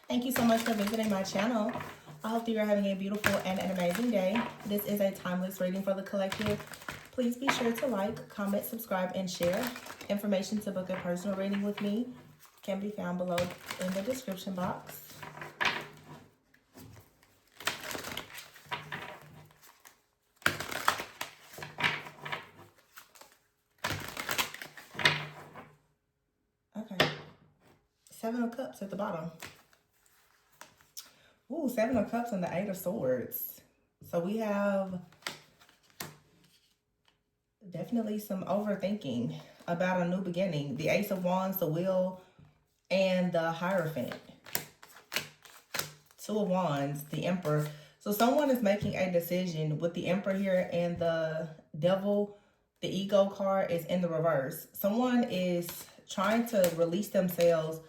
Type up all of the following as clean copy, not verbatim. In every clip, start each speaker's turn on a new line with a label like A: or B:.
A: Thank you so much for visiting my channel. I hope that you're having a beautiful and an amazing day. This is a timeless reading for the collective. Please be sure to like, comment, subscribe, and share. Information to book a personal reading with me can be found below in the description box. Okay. 7 of Cups at the bottom. Ooh, 7 of Cups and the 8 of Swords. So we have definitely some overthinking about a new beginning. The Ace of Wands, the Wheel, and the Hierophant. 2 of Wands, the Emperor. So someone is making a decision with the Emperor here and the Devil. The Ego card is in the reverse. Someone is trying to release themselves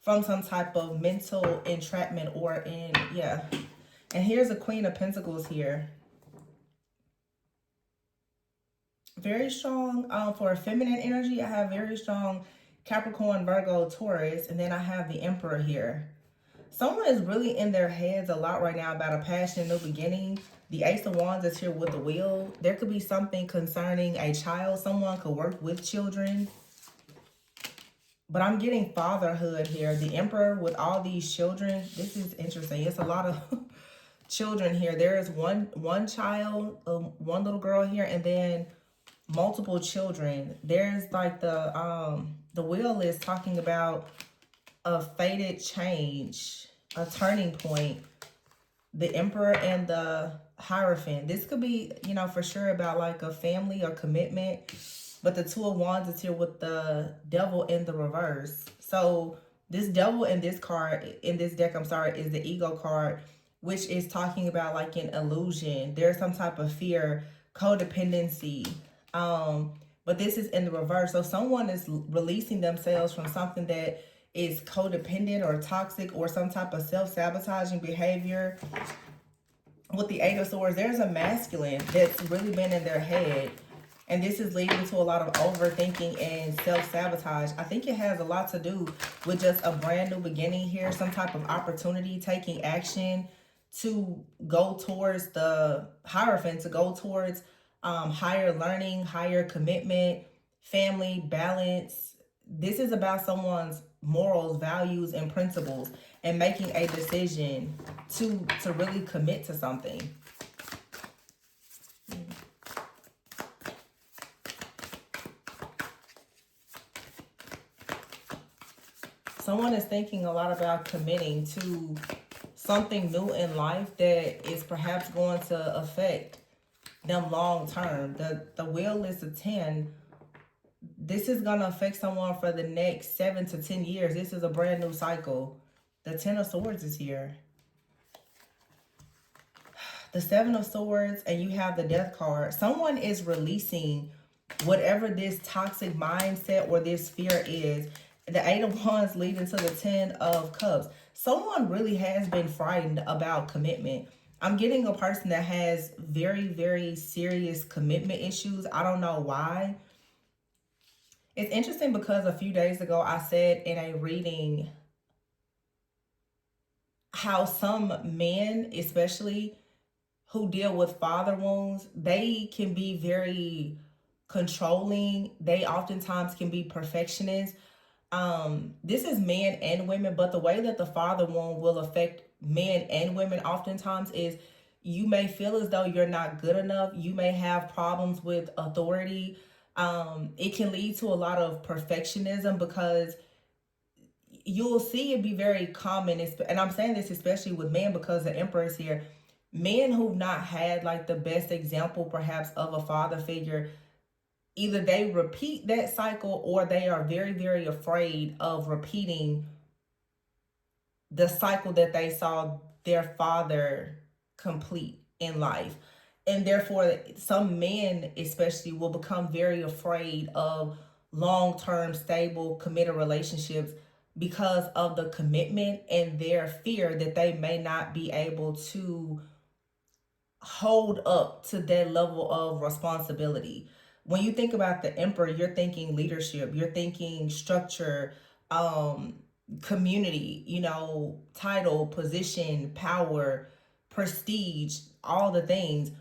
A: from some type of mental entrapment or And here's a Queen of Pentacles here. Very strong for feminine energy. I have very strong Capricorn, Virgo, Taurus, and then I have the Emperor here. Someone is really in their heads a lot right now about a passion, new beginning. The Ace of Wands is here with the Wheel. There could be something concerning a child. Someone could work with children. But I'm getting fatherhood here. The Emperor with all these children. This is interesting. It's a lot of children here. There is one child, one little girl here, and then multiple children. There's like the Wheel is talking about a fated change, a turning point. The Emperor and the Hierophant. This could be, for sure about like a family or commitment. But the 2 of Wands is here with the Devil in the reverse. So this Devil in this card, in this deck, is the Ego card, which is talking about like an illusion. There's some type of fear, codependency. But this is in the reverse. So someone is releasing themselves from something that is codependent or toxic or some type of self-sabotaging behavior. With the 8 of Swords, there's a masculine that's really been in their head. And this is leading to a lot of overthinking and self-sabotage. I think it has a lot to do with just a brand new beginning here. Some type of opportunity, taking action to go towards the Hierophant, to go towards higher learning, higher commitment, family, balance. This is about someone's morals, values, and principles, and making a decision to really commit to something. Someone is thinking a lot about committing to something new in life that is perhaps going to affect them long term. The Wheel is a 10. This is going to affect someone for the next 7 to 10 years. This is a brand new cycle. The 10 of Swords is here. The 7 of Swords, and you have the Death card. Someone is releasing whatever this toxic mindset or this fear is. The 8 of Wands leading to the 10 of Cups. Someone really has been frightened about commitment. I'm getting a person that has very, very serious commitment issues. I don't know why. It's interesting because a few days ago I said in a reading how some men, especially who deal with father wounds, they can be very controlling. They oftentimes can be perfectionists. This is men and women, but the way that the father wound will affect men and women oftentimes is you may feel as though you're not good enough. You may have problems with authority. It can lead to a lot of perfectionism because you'll see it be very common. And I'm saying this especially with men because the Emperor is here. Men who've not had like the best example perhaps of a father figure, either they repeat that cycle or they are very, very afraid of repeating the cycle that they saw their father complete in life. And therefore, some men especially will become very afraid of long-term, stable, committed relationships because of the commitment and their fear that they may not be able to hold up to that level of responsibility. When you think about the Emperor, you're thinking leadership, you're thinking structure, community, title, position, power, prestige, all the things.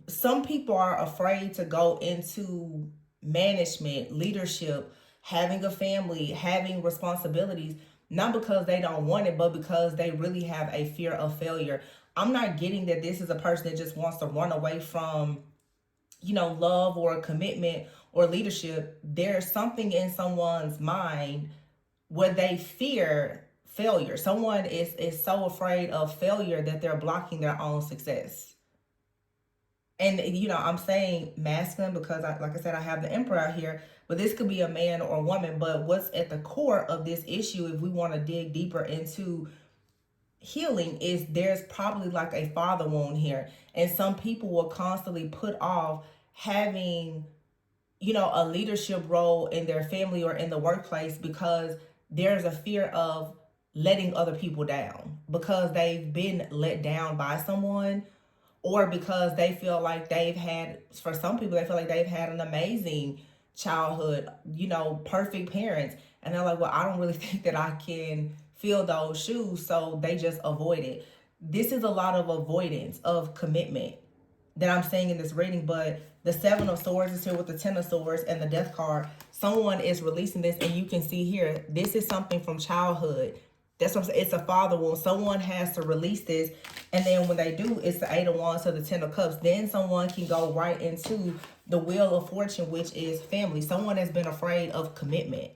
A: Some people are afraid to go into management, leadership, having a family, having responsibilities, not because they don't want it, but because they really have a fear of failure. I'm not getting that this is a person that just wants to run away from, love or commitment or leadership. There's something in someone's mind where they fear failure. Someone is so afraid of failure that they're blocking their own success. And I'm saying masculine because like I said, I have the emperor out here, but this could be a man or a woman. But what's at the core of this issue, if we want to dig deeper into healing, is there's probably like a father wound here. And some people will constantly put off having, a leadership role in their family or in the workplace because there's a fear of letting other people down because they've been let down by someone, or because they feel like for some people, they feel like they've had an amazing childhood, perfect parents. And they're like, well, I don't really think that I can fill those shoes. So they just avoid it. This is a lot of avoidance of commitment that I'm saying in this reading, but the Seven of Swords is here with the Ten of Swords and the Death card. Someone is releasing this, and you can see here, this is something from childhood. That's what I'm saying. It's a father wound. Someone has to release this, and then when they do, it's the Eight of Wands to the Ten of Cups. Then someone can go right into the Wheel of Fortune, which is family. Someone has been afraid of commitment,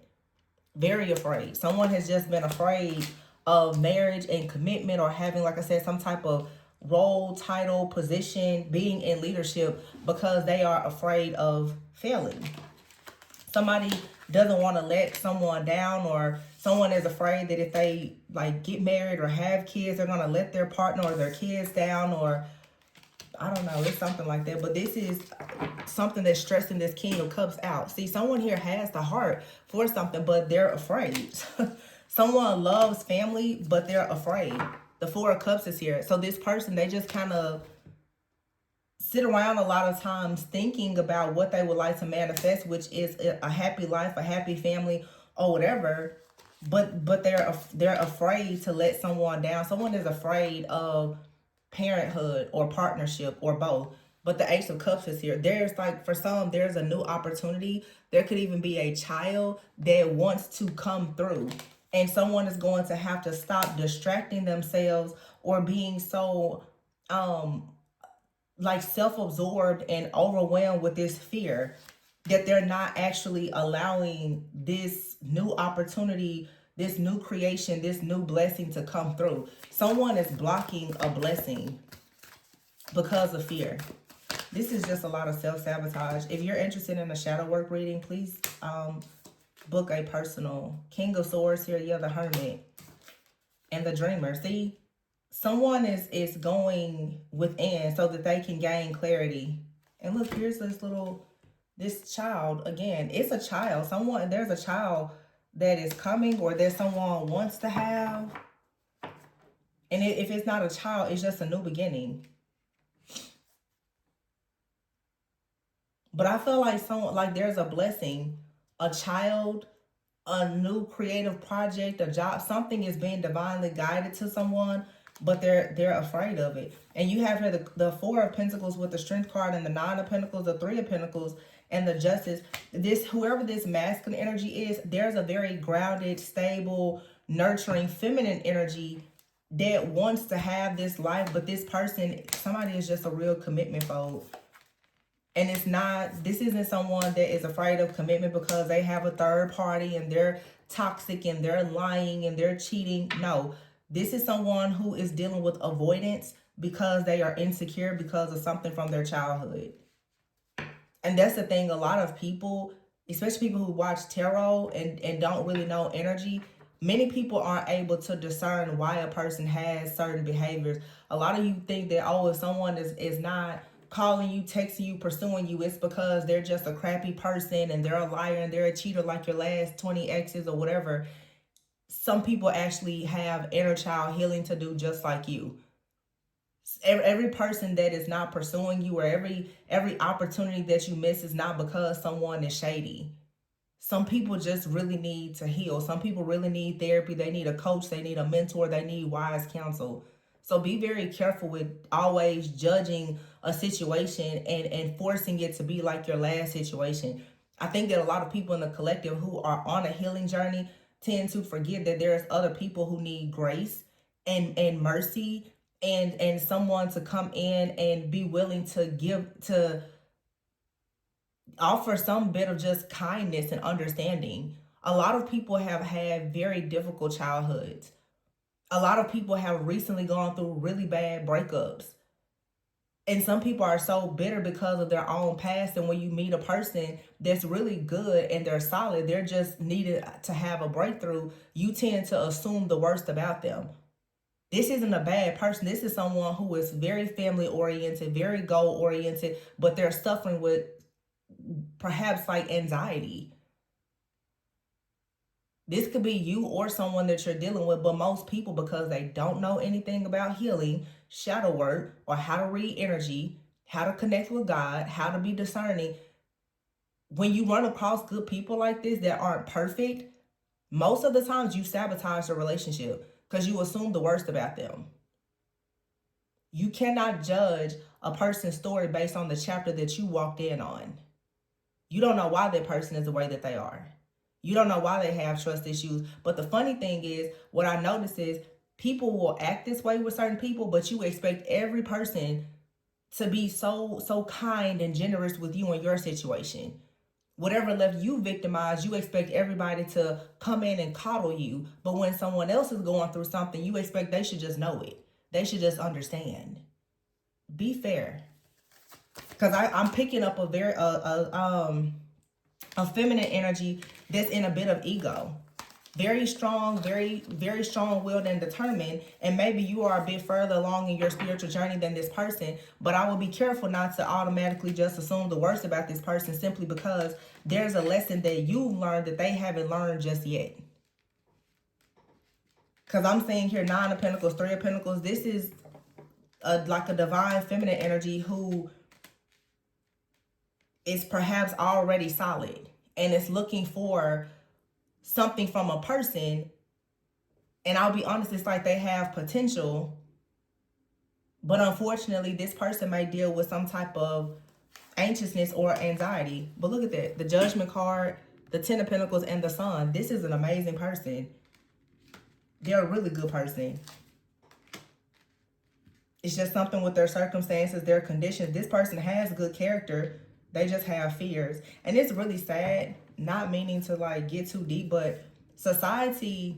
A: very afraid. Someone has just been afraid of marriage and commitment, or having, like I said, some type of role, title, position, being in leadership, because they are afraid of failing. Somebody doesn't want to let someone down, or someone is afraid that if they like get married or have kids, they're going to let their partner or their kids down, or I don't know, it's something like that. But this is something that's stressing this King of Cups out. See, someone here has the heart for something, but they're afraid. Someone loves family, but they're afraid. The Four of Cups is here. So this person, they just kind of sit around a lot of times thinking about what they would like to manifest, which is a happy life, a happy family, or whatever. But they're afraid to let someone down. Someone is afraid of parenthood or partnership or both. But the Ace of Cups is here. There's like, for some, there's a new opportunity. There could even be a child that wants to come through. And someone is going to have to stop distracting themselves or being so like self-absorbed and overwhelmed with this fear that they're not actually allowing this new opportunity, this new creation, this new blessing to come through. Someone is blocking a blessing because of fear. This is just a lot of self-sabotage. If you're interested in a shadow work reading, please book a personal. King of Swords here, yeah, the Hermit and the Dreamer. See, someone is going within so that they can gain clarity. And look, here's this child again. It's a child. There's a child that is coming, or that someone wants to have. And if it's not a child, it's just a new beginning. But I feel like there's a blessing, a child, a new creative project, a job, something is being divinely guided to someone, but they're afraid of it. And you have here the Four of Pentacles with the Strength card, and the Nine of Pentacles, the Three of Pentacles, and the Justice. Whoever this masculine energy is, there's a very grounded, stable, nurturing, feminine energy that wants to have this life, but this person, somebody is just a real commitment phobe. And this isn't someone that is afraid of commitment because they have a third party and they're toxic and they're lying and they're cheating. No, this is someone who is dealing with avoidance because they are insecure because of something from their childhood. And that's the thing, a lot of people, especially people who watch tarot and don't really know energy, many people aren't able to discern why a person has certain behaviors. A lot of you think that, oh, if someone is not calling you, texting you, pursuing you, it's because they're just a crappy person and they're a liar and they're a cheater like your last 20 exes or whatever. Some people actually have inner child healing to do just like you. Every person that is not pursuing you, or every opportunity that you miss, is not because someone is shady. Some people just really need to heal. Some people really need therapy. They need a coach. They need a mentor. They need wise counsel. So be very careful with always judging a situation and forcing it to be like your last situation. I think that a lot of people in the collective who are on a healing journey tend to forget that there's other people who need grace and mercy and someone to come in and be willing to give to offer some bit of just kindness and understanding. A lot of people have had very difficult childhoods. A lot of people have recently gone through really bad breakups. And some people are so bitter because of their own past. And when you meet a person that's really good and they're solid, they're just needed to have a breakthrough, you tend to assume the worst about them. This isn't a bad person. This is someone who is very family oriented, very goal oriented, but they're suffering with perhaps like anxiety. This could be you or someone that you're dealing with, but most people, because they don't know anything about healing, shadow work, or how to read energy, how to connect with God, how to be discerning, when you run across good people like this that aren't perfect, most of the times you sabotage the relationship because you assume the worst about them. You cannot judge a person's story based on the chapter that you walked in on. You don't know why that person is the way that they are. You don't know why they have trust issues. But the funny thing is, what I notice is people will act this way with certain people, but you expect every person to be so kind and generous with you in your situation. Whatever left you victimized, you expect everybody to come in and coddle you. But when someone else is going through something, you expect they should just know it. They should just understand. Be fair. Because I'm picking up a feminine energy that's in a bit of ego. Very strong, very strong-willed and determined. And maybe you are a bit further along in your spiritual journey than this person. But I will be careful not to automatically just assume the worst about this person simply because there's a lesson that you've learned that they haven't learned just yet. Because I'm seeing here 9 of Pentacles, 3 of Pentacles. This is like a divine feminine energy who is perhaps already solid and is looking for something from a person. And I'll be honest, it's like they have potential, but unfortunately this person may deal with some type of anxiousness or anxiety. But look at that, the Judgment card, the 10 of Pentacles, and the Sun. This is an amazing person. They're a really good person. It's just something with their circumstances, their conditions. This person has good character. They just have fears. And it's really sad, not meaning to like get too deep, but society,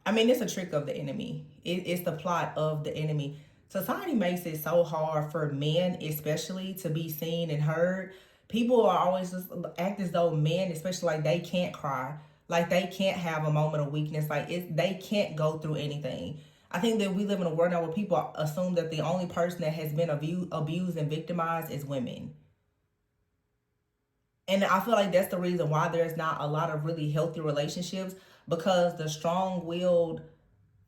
A: I mean, it's a trick of the enemy. It's the plot of the enemy. Society makes it so hard for men, especially, to be seen and heard. People are always just act as though men, especially, like they can't cry, like they can't have a moment of weakness, like they can't go through anything. I think that we live in a world now where people assume that the only person that has been abused and victimized is women. And I feel like that's the reason why there's not a lot of really healthy relationships, because the strong-willed,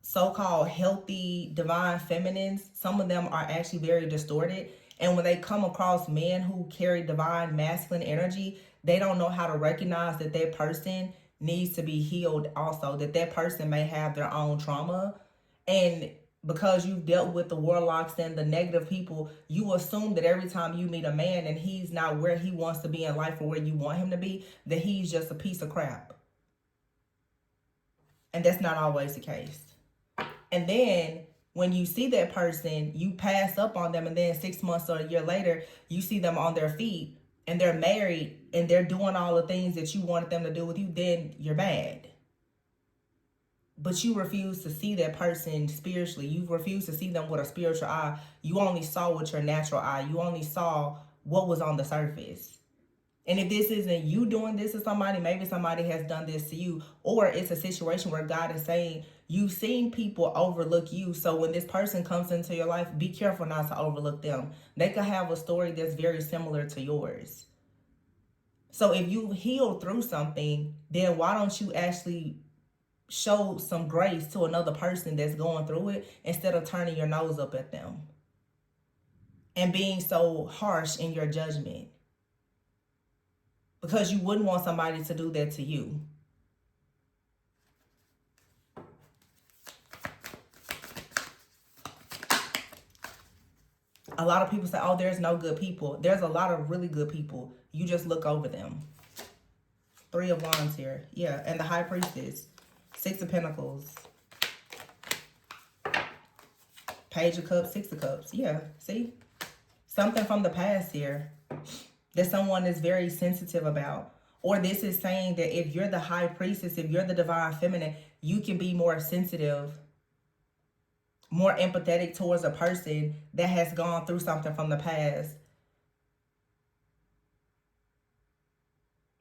A: so-called healthy divine feminines, some of them are actually very distorted. And when they come across men who carry divine masculine energy, they don't know how to recognize that that person needs to be healed also, that that person may have their own trauma. And because you've dealt with the warlocks and the negative people, you assume that every time you meet a man and he's not where he wants to be in life or where you want him to be, that he's just a piece of crap. And that's not always the case. And then when you see that person, you pass up on them, and then 6 months or a year later, you see them on their feet and they're married and they're doing all the things that you wanted them to do with you, then you're mad. But you refuse to see that person spiritually. You refuse to see them with a spiritual eye. You only saw with your natural eye. You only saw what was on the surface. And if this isn't you doing this to somebody, maybe somebody has done this to you, or it's a situation where God is saying, you've seen people overlook you. So when this person comes into your life, be careful not to overlook them. They could have a story that's very similar to yours. So if you healed through something, then why don't you actually show some grace to another person that's going through it instead of turning your nose up at them and being so harsh in your judgment? because you wouldn't want somebody to do that to you. A lot of people say, oh, there's no good people. There's a lot of really good people. You just look over them. 3 of Wands here. Yeah, and the High Priestess. 6 of Pentacles. Page of Cups, 6 of Cups. Yeah, see? Something from the past here that someone is very sensitive about. Or this is saying that if you're the High Priestess, if you're the Divine Feminine, you can be more sensitive, more empathetic towards a person that has gone through something from the past.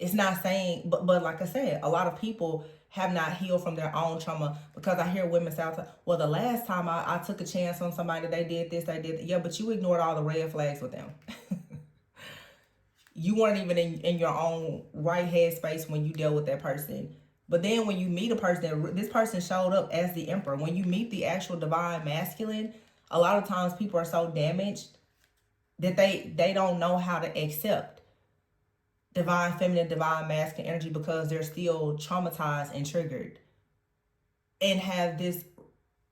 A: It's not saying, but like I said, a lot of people have not healed from their own trauma, because I hear women say, well, the last time I took a chance on somebody, they did this, they did that. Yeah, but you ignored all the red flags with them. You weren't even in your own right headspace when you dealt with that person. But then when you meet a person, this person showed up as the Emperor. When you meet the actual Divine Masculine, a lot of times people are so damaged that they don't know how to accept Divine Feminine, Divine Masculine energy, because they're still traumatized and triggered, and have this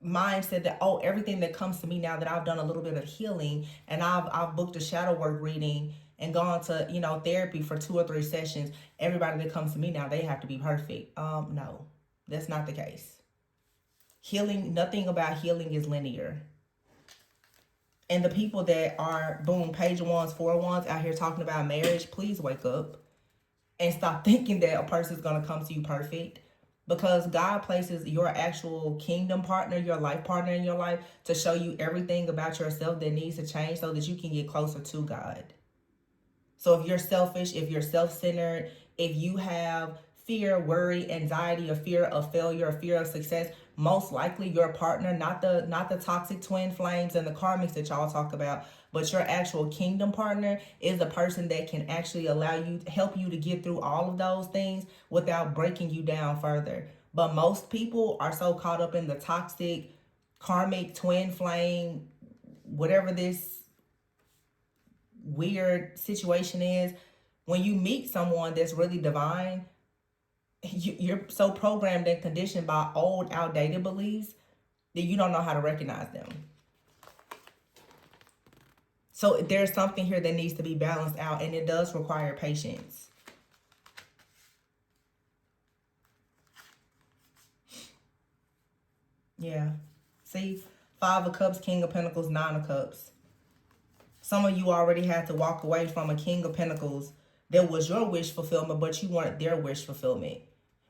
A: mindset that, oh, everything that comes to me now that I've done a little bit of healing, and I've booked a shadow work reading and gone to, you know, therapy for 2 or 3 sessions, everybody that comes to me now, they have to be perfect. No, that's not the case. Healing, nothing about healing is linear. And the people that are, boom, Page of Wands, 4 of Wands, out here talking about marriage, please wake up and stop thinking that a person's going to come to you perfect. Because God places your actual kingdom partner, your life partner in your life, to show you everything about yourself that needs to change so that you can get closer to God. So if you're selfish, if you're self-centered, if you have fear, worry, anxiety, a fear of failure, a fear of success, most likely your partner, not the toxic twin flames and the karmics that y'all talk about, but your actual kingdom partner is the person that can actually allow you, help you to get through all of those things without breaking you down further. But most people are so caught up in the toxic, karmic, twin flame, whatever this weird situation is. When you meet someone that's really divine, you're so programmed and conditioned by old, outdated beliefs that you don't know how to recognize them. So there's something here that needs to be balanced out, and it does require patience. Yeah. See, 5 of Cups, King of Pentacles, 9 of Cups. Some of you already had to walk away from a King of Pentacles that was your wish fulfillment, but you weren't their wish fulfillment.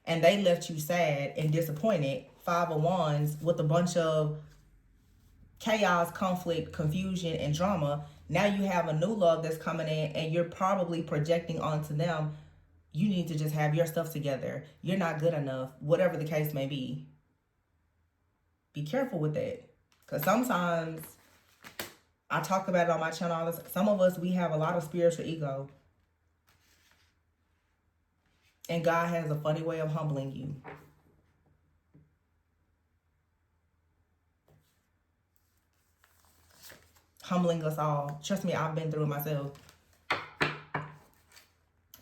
A: And they left you sad and disappointed. 5 of Wands with a bunch of chaos, conflict, confusion, and drama. Now you have a new love that's coming in, and you're probably projecting onto them, you need to just have your stuff together. You're not good enough, whatever the case may be. Be careful with that. Because sometimes, I talk about it on my channel, some of us, we have a lot of spiritual ego. And God has a funny way of humbling you. Humbling us all. Trust me, I've been through it myself.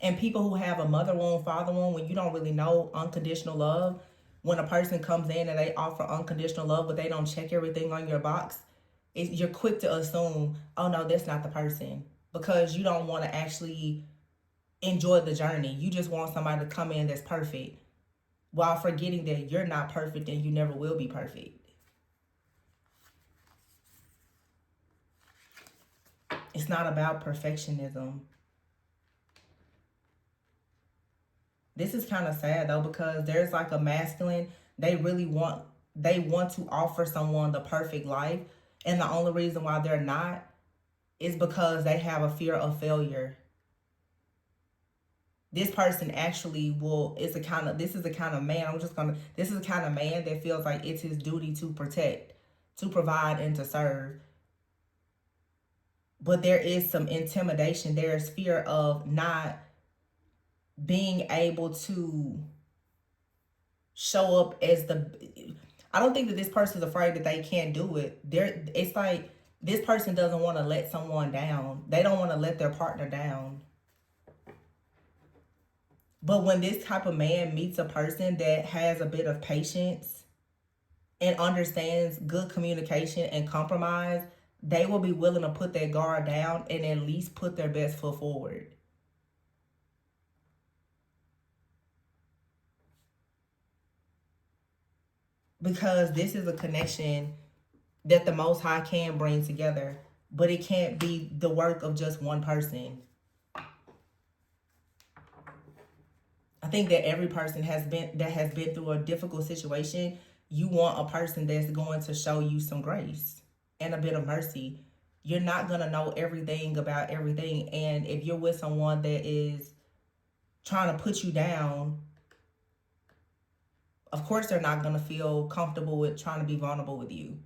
A: And people who have a mother wound, father wound, when you don't really know unconditional love, when a person comes in and they offer unconditional love, but they don't check everything on your box, you're quick to assume, oh no, that's not the person. Because you don't want to actually enjoy the journey. You just want somebody to come in that's perfect, while forgetting that you're not perfect and you never will be perfect. It's not about perfectionism. This is kind of sad though, because there's like a masculine, they want to offer someone the perfect life, and the only reason why they're not is because they have a fear of failure. This person actually this is the kind of man, this is the kind of man that feels like it's his duty to protect, to provide, and to serve. But there is some intimidation. There's fear of not being able to show up as I don't think that this person's afraid that they can't do it. It's like this person doesn't want to let someone down. They don't want to let their partner down. But when this type of man meets a person that has a bit of patience and understands good communication and compromise, they will be willing to put their guard down and at least put their best foot forward. Because this is a connection that the Most High can bring together, but it can't be the work of just one person. I think that every person has been through a difficult situation. You want a person that's going to show you some grace and a bit of mercy. You're not going to know everything about everything, and if you're with someone that is trying to put you down, of course they're not going to feel comfortable with trying to be vulnerable with you.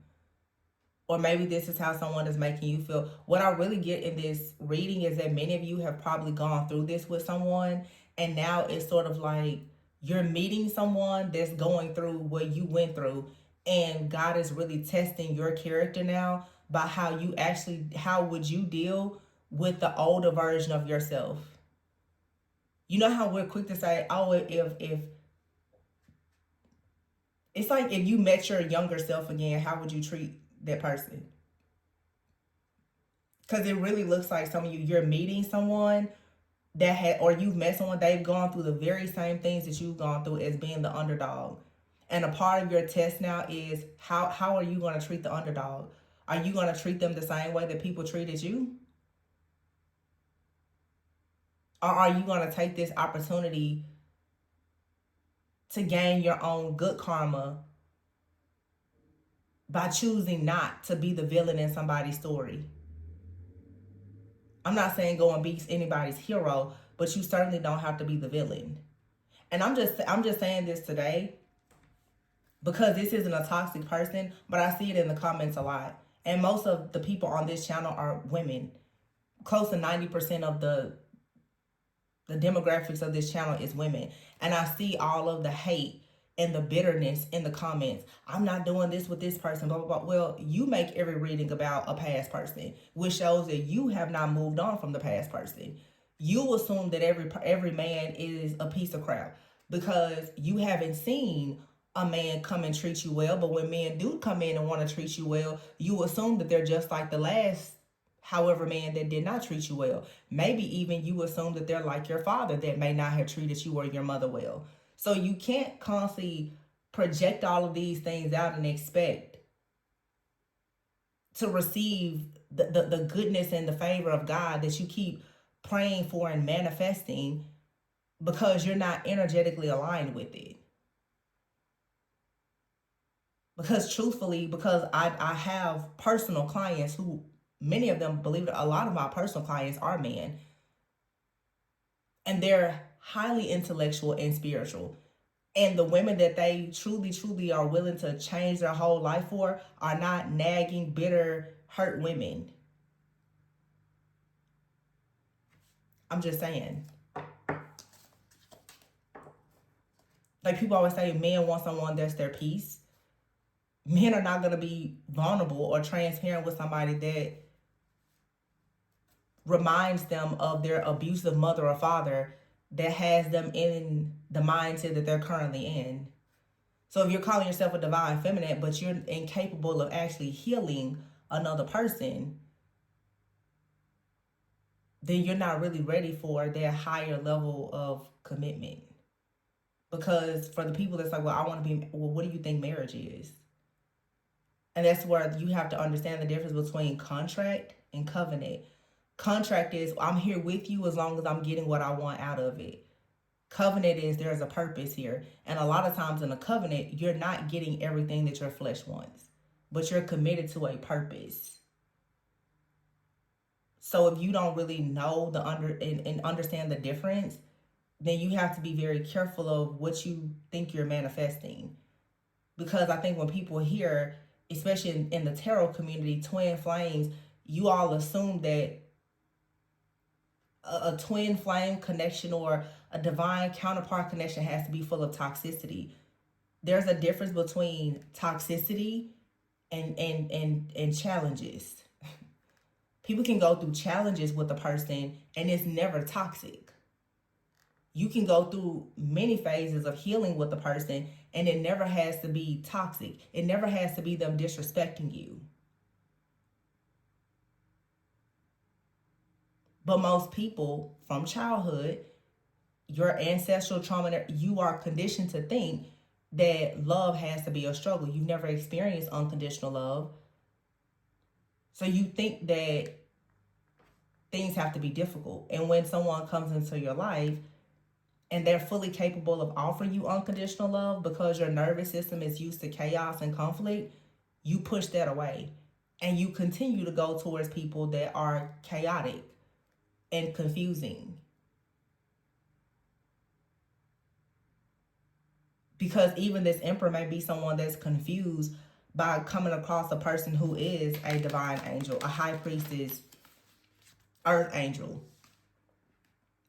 A: Or maybe this is how someone is making you feel. What I really get in this reading is that many of you have probably gone through this with someone, and now it's sort of like you're meeting someone that's going through what you went through, and God is really testing your character now by how would you deal with the older version of yourself. You know how we're quick to say, oh, if it's like if you met your younger self again, how would you treat that person? Because it really looks like some of you're meeting someone that had, or you've met someone, they've gone through the very same things that you've gone through as being the underdog. And a part of your test now is how are you going to treat the underdog? Are you going to treat them the same way that people treated you? Or are you going to take this opportunity to gain your own good karma by choosing not to be the villain in somebody's story? I'm not saying go and be anybody's hero, but you certainly don't have to be the villain. And I'm just saying this today because this isn't a toxic person, but I see it in the comments a lot. And most of the people on this channel are women. Close to 90% of the demographics of this channel is women. And I see all of the hate and the bitterness in the comments. I'm not doing this with this person, blah, blah, blah. Well, you make every reading about a past person, which shows that you have not moved on from the past person. You assume that every man is a piece of crap because you haven't seen a man come and treat you well. But when men do come in and want to treat you well, you assume that they're just like the last however man that did not treat you well. Maybe even you assume that they're like your father that may not have treated you or your mother well. So you can't constantly project all of these things out and expect to receive the goodness and the favor of God that you keep praying for and manifesting because you're not energetically aligned with it. Because truthfully, because I have personal clients who, many of them, believe it, a lot of my personal clients are men. And they're highly intellectual and spiritual. And the women that they truly, truly are willing to change their whole life for are not nagging, bitter, hurt women. I'm just saying. Like people always say, men want someone that's their peace. Men are not going to be vulnerable or transparent with somebody that reminds them of their abusive mother or father that has them in the mindset that they're currently in. So if you're calling yourself a divine feminine, but you're incapable of actually healing another person, then you're not really ready for that higher level of commitment. Because for the people that's like, well, I want to be, well, what do you think marriage is? And that's where you have to understand the difference between contract and covenant. Contract is, I'm here with you as long as I'm getting what I want out of it. Covenant is, there's a purpose here. And a lot of times in a covenant, you're not getting everything that your flesh wants, but you're committed to a purpose. So if you don't really know and understand the difference, then you have to be very careful of what you think you're manifesting. Because I think when people hear, especially in the tarot community, twin flames, you all assume that a twin flame connection or a divine counterpart connection has to be full of toxicity. There's a difference between toxicity and challenges. People can go through challenges with a person and it's never toxic. You can go through many phases of healing with the person, and it never has to be toxic. It never has to be them disrespecting you. But most people from childhood, your ancestral trauma, you are conditioned to think that love has to be a struggle. You've never experienced unconditional love. So you think that things have to be difficult. And when someone comes into your life and they're fully capable of offering you unconditional love because your nervous system is used to chaos and conflict, you push that away. And you continue to go towards people that are chaotic and confusing. Because even this emperor may be someone that's confused by coming across a person who is a divine angel, a high priestess, earth angel.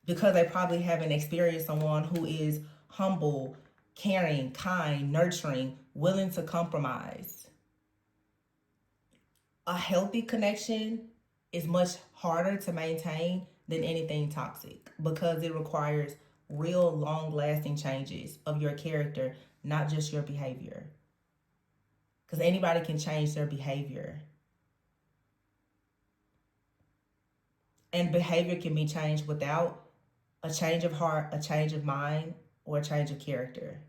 A: Because they probably haven't experienced someone who is humble, caring, kind, nurturing, willing to compromise. A healthy connection is much harder to maintain than anything toxic because it requires real long-lasting changes of your character, not just your behavior. Because anybody can change their behavior. And behavior can be changed without a change of heart, a change of mind, or a change of character.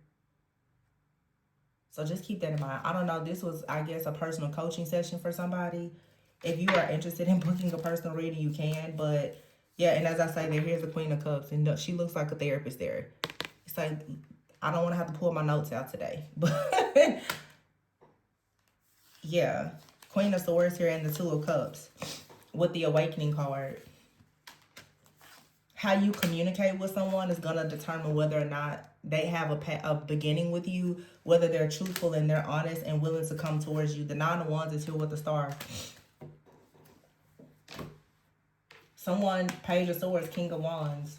A: So just keep that in mind. I don't know. This was, I guess, a personal coaching session for somebody. If you are interested in booking a personal reading, you can. But yeah, and as I say, there, here's the Queen of Cups, and she looks like a therapist there. It's like, I don't want to have to pull my notes out today. But yeah, Queen of Swords here and the Two of Cups with the Awakening card. How you communicate with someone is going to determine whether or not they have a beginning with you, whether they're truthful and they're honest and willing to come towards you. The Nine of Wands is here with the Star. Someone, Page of Swords, King of Wands.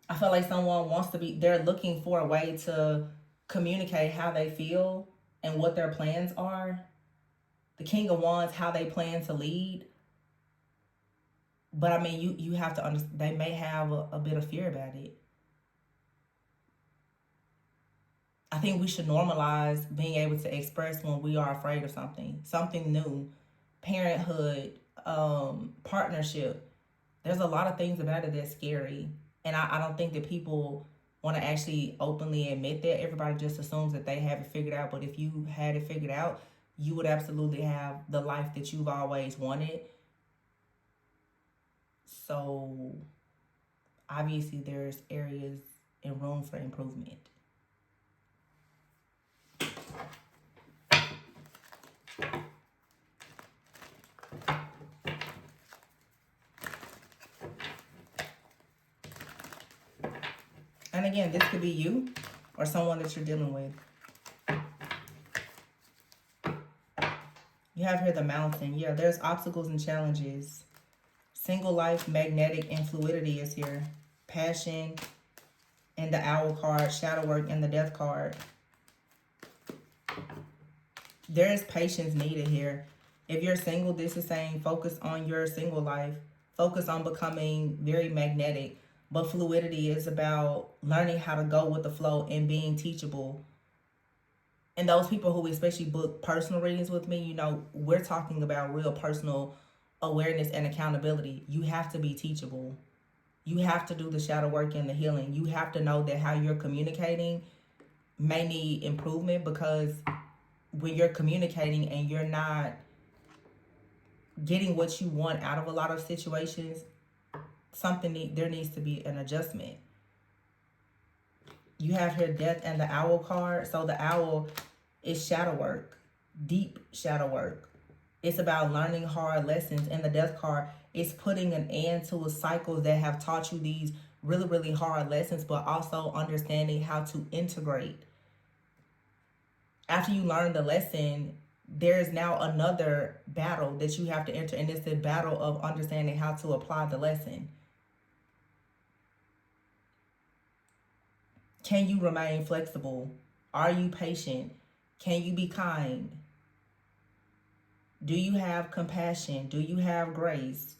A: I feel like someone wants to be, they're looking for a way to communicate how they feel and what their plans are. The King of Wands, how they plan to lead. But I mean, you have to understand, they may have a bit of fear about it. I think we should normalize being able to express when we are afraid of something new, parenthood, partnership. There's a lot of things about it that's scary. And I don't think that people want to actually openly admit that. Everybody just assumes that they have it figured out. But if you had it figured out, you would absolutely have the life that you've always wanted. So obviously there's areas and room for improvement. And again, this could be you or someone that you're dealing with. You have here the Mountain. Yeah, there's obstacles and challenges. Single life, magnetic, and fluidity is here. Passion and the Owl card, shadow work and the Death card. There is patience needed here. If you're single, this is saying focus on your single life. Focus on becoming very magnetic. But fluidity is about learning how to go with the flow and being teachable. And those people who especially book personal readings with me, you know, we're talking about real personal awareness and accountability. You have to be teachable. You have to do the shadow work and the healing. You have to know that how you're communicating may need improvement, because when you're communicating and you're not getting what you want out of a lot of situations, there needs to be an adjustment. You have here Death and the Owl card. So the owl is shadow work, deep shadow work. It's about learning hard lessons. And the Death card is putting an end to a cycle that have taught you these really, really hard lessons, but also understanding how to integrate. After you learn the lesson, there is now another battle that you have to enter, and it's the battle of understanding how to apply the lesson. Can you remain flexible? Are you patient? Can you be kind? Do you have compassion? Do you have grace?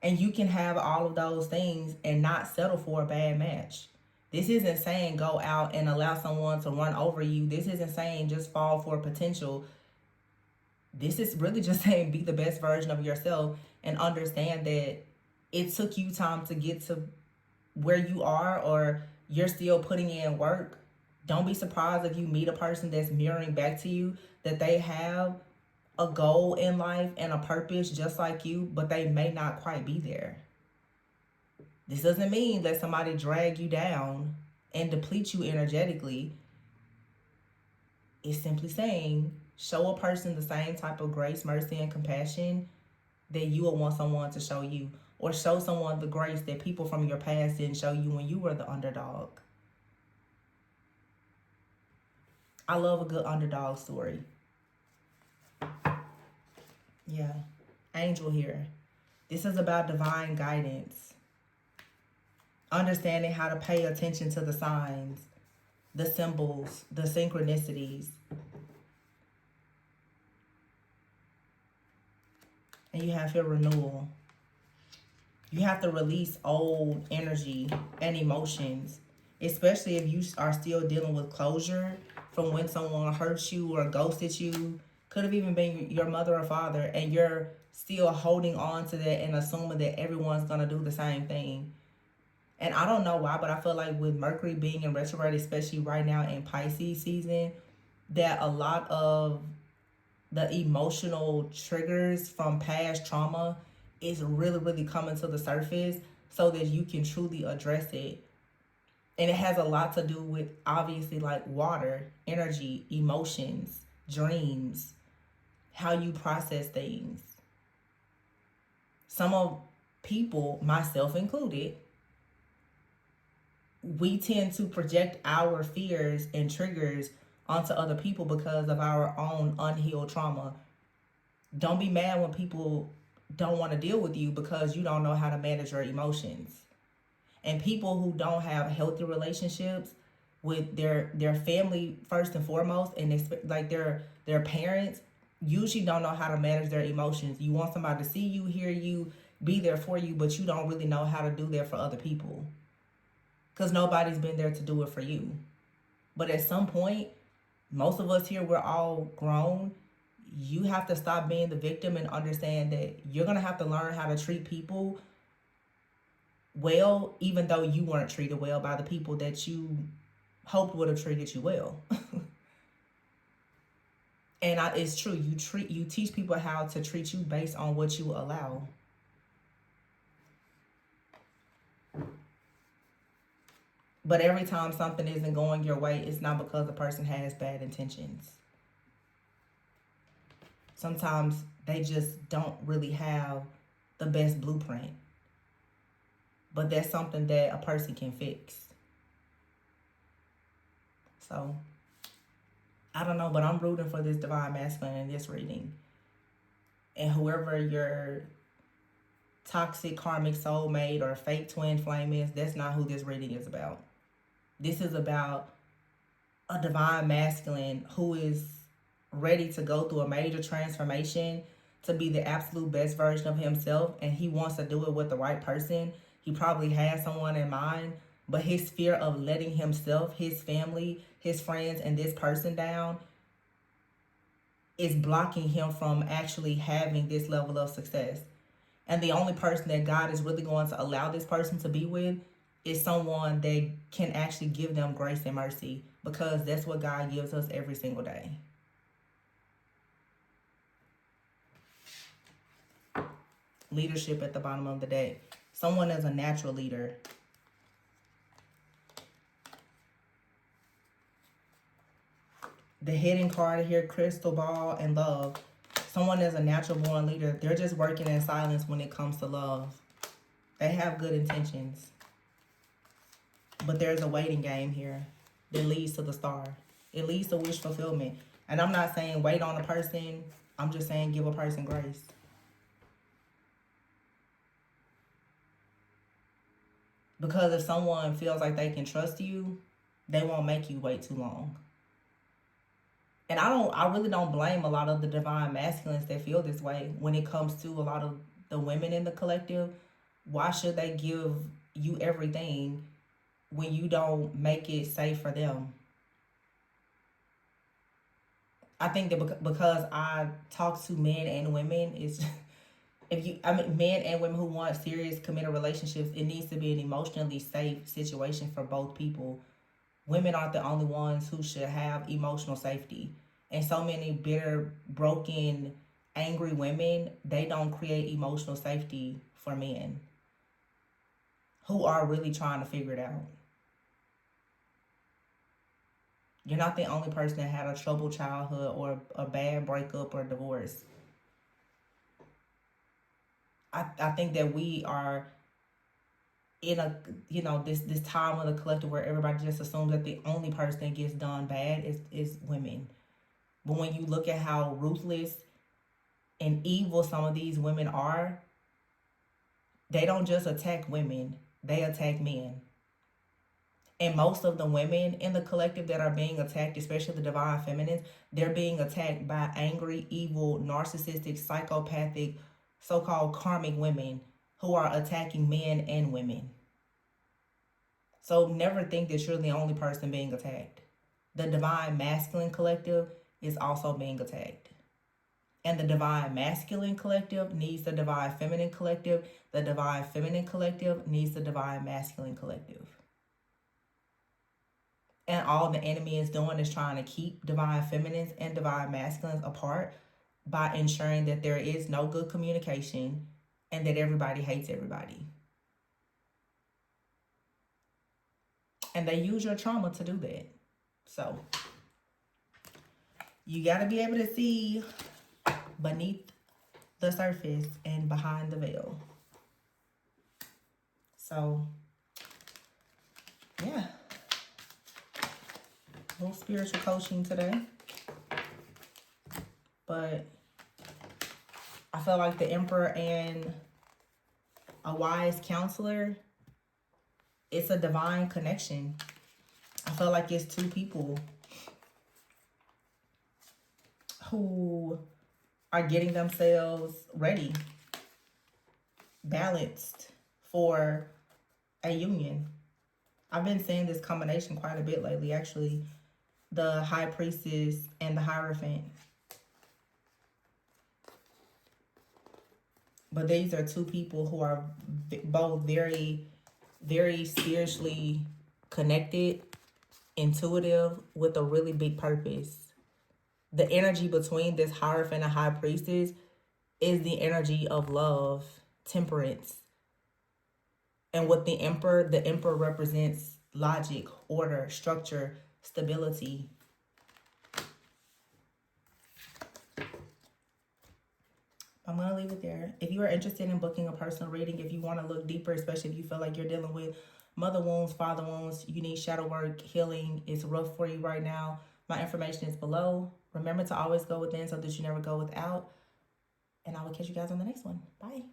A: And you can have all of those things and not settle for a bad match. This isn't saying go out and allow someone to run over you. This isn't saying just fall for potential. This is really just saying be the best version of yourself and understand that it took you time to get to where you are, or you're still putting in work. Don't be surprised if you meet a person that's mirroring back to you that they have a goal in life and a purpose just like you, but they may not quite be there. This doesn't mean let somebody drag you down and deplete you energetically. It's simply saying show a person the same type of grace, mercy, and compassion that you would want someone to show you, or show someone the grace that people from your past didn't show you when you were the underdog. I love a good underdog story. Yeah. Angel here. This is about divine guidance. Understanding how to pay attention to the signs, the symbols, the synchronicities. And you have your renewal. You have to release old energy and emotions, especially if you are still dealing with closure from when someone hurt you or ghosted you. Could have even been your mother or father, and you're still holding on to that and assuming that everyone's going to do the same thing. And I don't know why, but I feel like with Mercury being in retrograde, especially right now in Pisces season, that a lot of the emotional triggers from past trauma is really, really coming to the surface so that you can truly address it. And it has a lot to do with, obviously, like water, energy, emotions, dreams, how you process things. Some of people, myself included, we tend to project our fears and triggers onto other people because of our own unhealed trauma. Don't be mad when people don't want to deal with you because you don't know how to manage your emotions. And people who don't have healthy relationships with their family first and foremost, and like their parents, usually don't know how to manage their emotions. You want somebody to see you, hear you, be there for you, but you don't really know how to do that for other people because nobody's been there to do it for you. But at some point, most of us here, we're all grown. You have to stop being the victim and understand that you're going to have to learn how to treat people well, even though you weren't treated well by the people that you hoped would have treated you well. And it's true. You teach people how to treat you based on what you allow. But every time something isn't going your way, it's not because the person has bad intentions. Sometimes they just don't really have the best blueprint. But that's something that a person can fix. So, I don't know, but I'm rooting for this divine masculine in this reading. And whoever your toxic karmic soulmate or fake twin flame is, that's not who this reading is about. This is about a divine masculine who is ready to go through a major transformation to be the absolute best version of himself, and he wants to do it with the right person. He probably has someone in mind, but his fear of letting himself, his family, his friends, and this person down is blocking him from actually having this level of success. And the only person that God is really going to allow this person to be with is someone that can actually give them grace and mercy, because that's what God gives us every single day. Leadership at the bottom of the deck. Someone is a natural leader. The hidden card here, crystal ball and love. Someone is a natural born leader. They're just working in silence when it comes to love. They have good intentions. But there's a waiting game here that leads to the star. It leads to wish fulfillment. And I'm not saying wait on a person. I'm just saying give a person grace. Because if someone feels like they can trust you, they won't make you wait too long. And I really don't blame a lot of the divine masculines that feel this way when it comes to a lot of the women in the collective. Why should they give you everything when you don't make it safe for them? I think that because I talk to men and women, it's if you, I mean, men and women who want serious committed relationships, it needs to be an emotionally safe situation for both people. Women aren't the only ones who should have emotional safety. And so many bitter, broken, angry women, they don't create emotional safety for men who are really trying to figure it out. You're not the only person that had a troubled childhood or a bad breakup or divorce. I think that we are in a, this time of the collective where everybody just assumes that the only person that gets done bad is women. But when you look at how ruthless and evil some of these women are, they don't just attack women, they attack men. And most of the women in the collective that are being attacked, especially the divine feminines, they're being attacked by angry, evil, narcissistic, psychopathic, so-called karmic women who are attacking men and women. So never think that you're the only person being attacked. The divine masculine collective is also being attacked. And the divine masculine collective needs the divine feminine collective. The divine feminine collective needs the divine masculine collective. And all the enemy is doing is trying to keep divine feminines and divine masculines apart by ensuring that there is no good communication and that everybody hates everybody. And they use your trauma to do that. So you got to be able to see beneath the surface and behind the veil. So, yeah. A little spiritual coaching today. But I feel like the Emperor and a wise counselor, it's a divine connection. I feel like it's two people who are getting themselves ready, balanced for a union. I've been seeing this combination quite a bit lately, actually. The High Priestess and the Hierophant. But these are two people who are both very, very spiritually connected, intuitive, with a really big purpose. The energy between this Hierophant and High Priestess is the energy of love, temperance. And with the Emperor represents logic, order, structure, stability. I'm going to leave it there. If you are interested in booking a personal reading, if you want to look deeper, especially if you feel like you're dealing with mother wounds, father wounds, you need shadow work, healing, it's rough for you right now, my information is below. Remember to always go within so that you never go without. And I will catch you guys on the next one. Bye.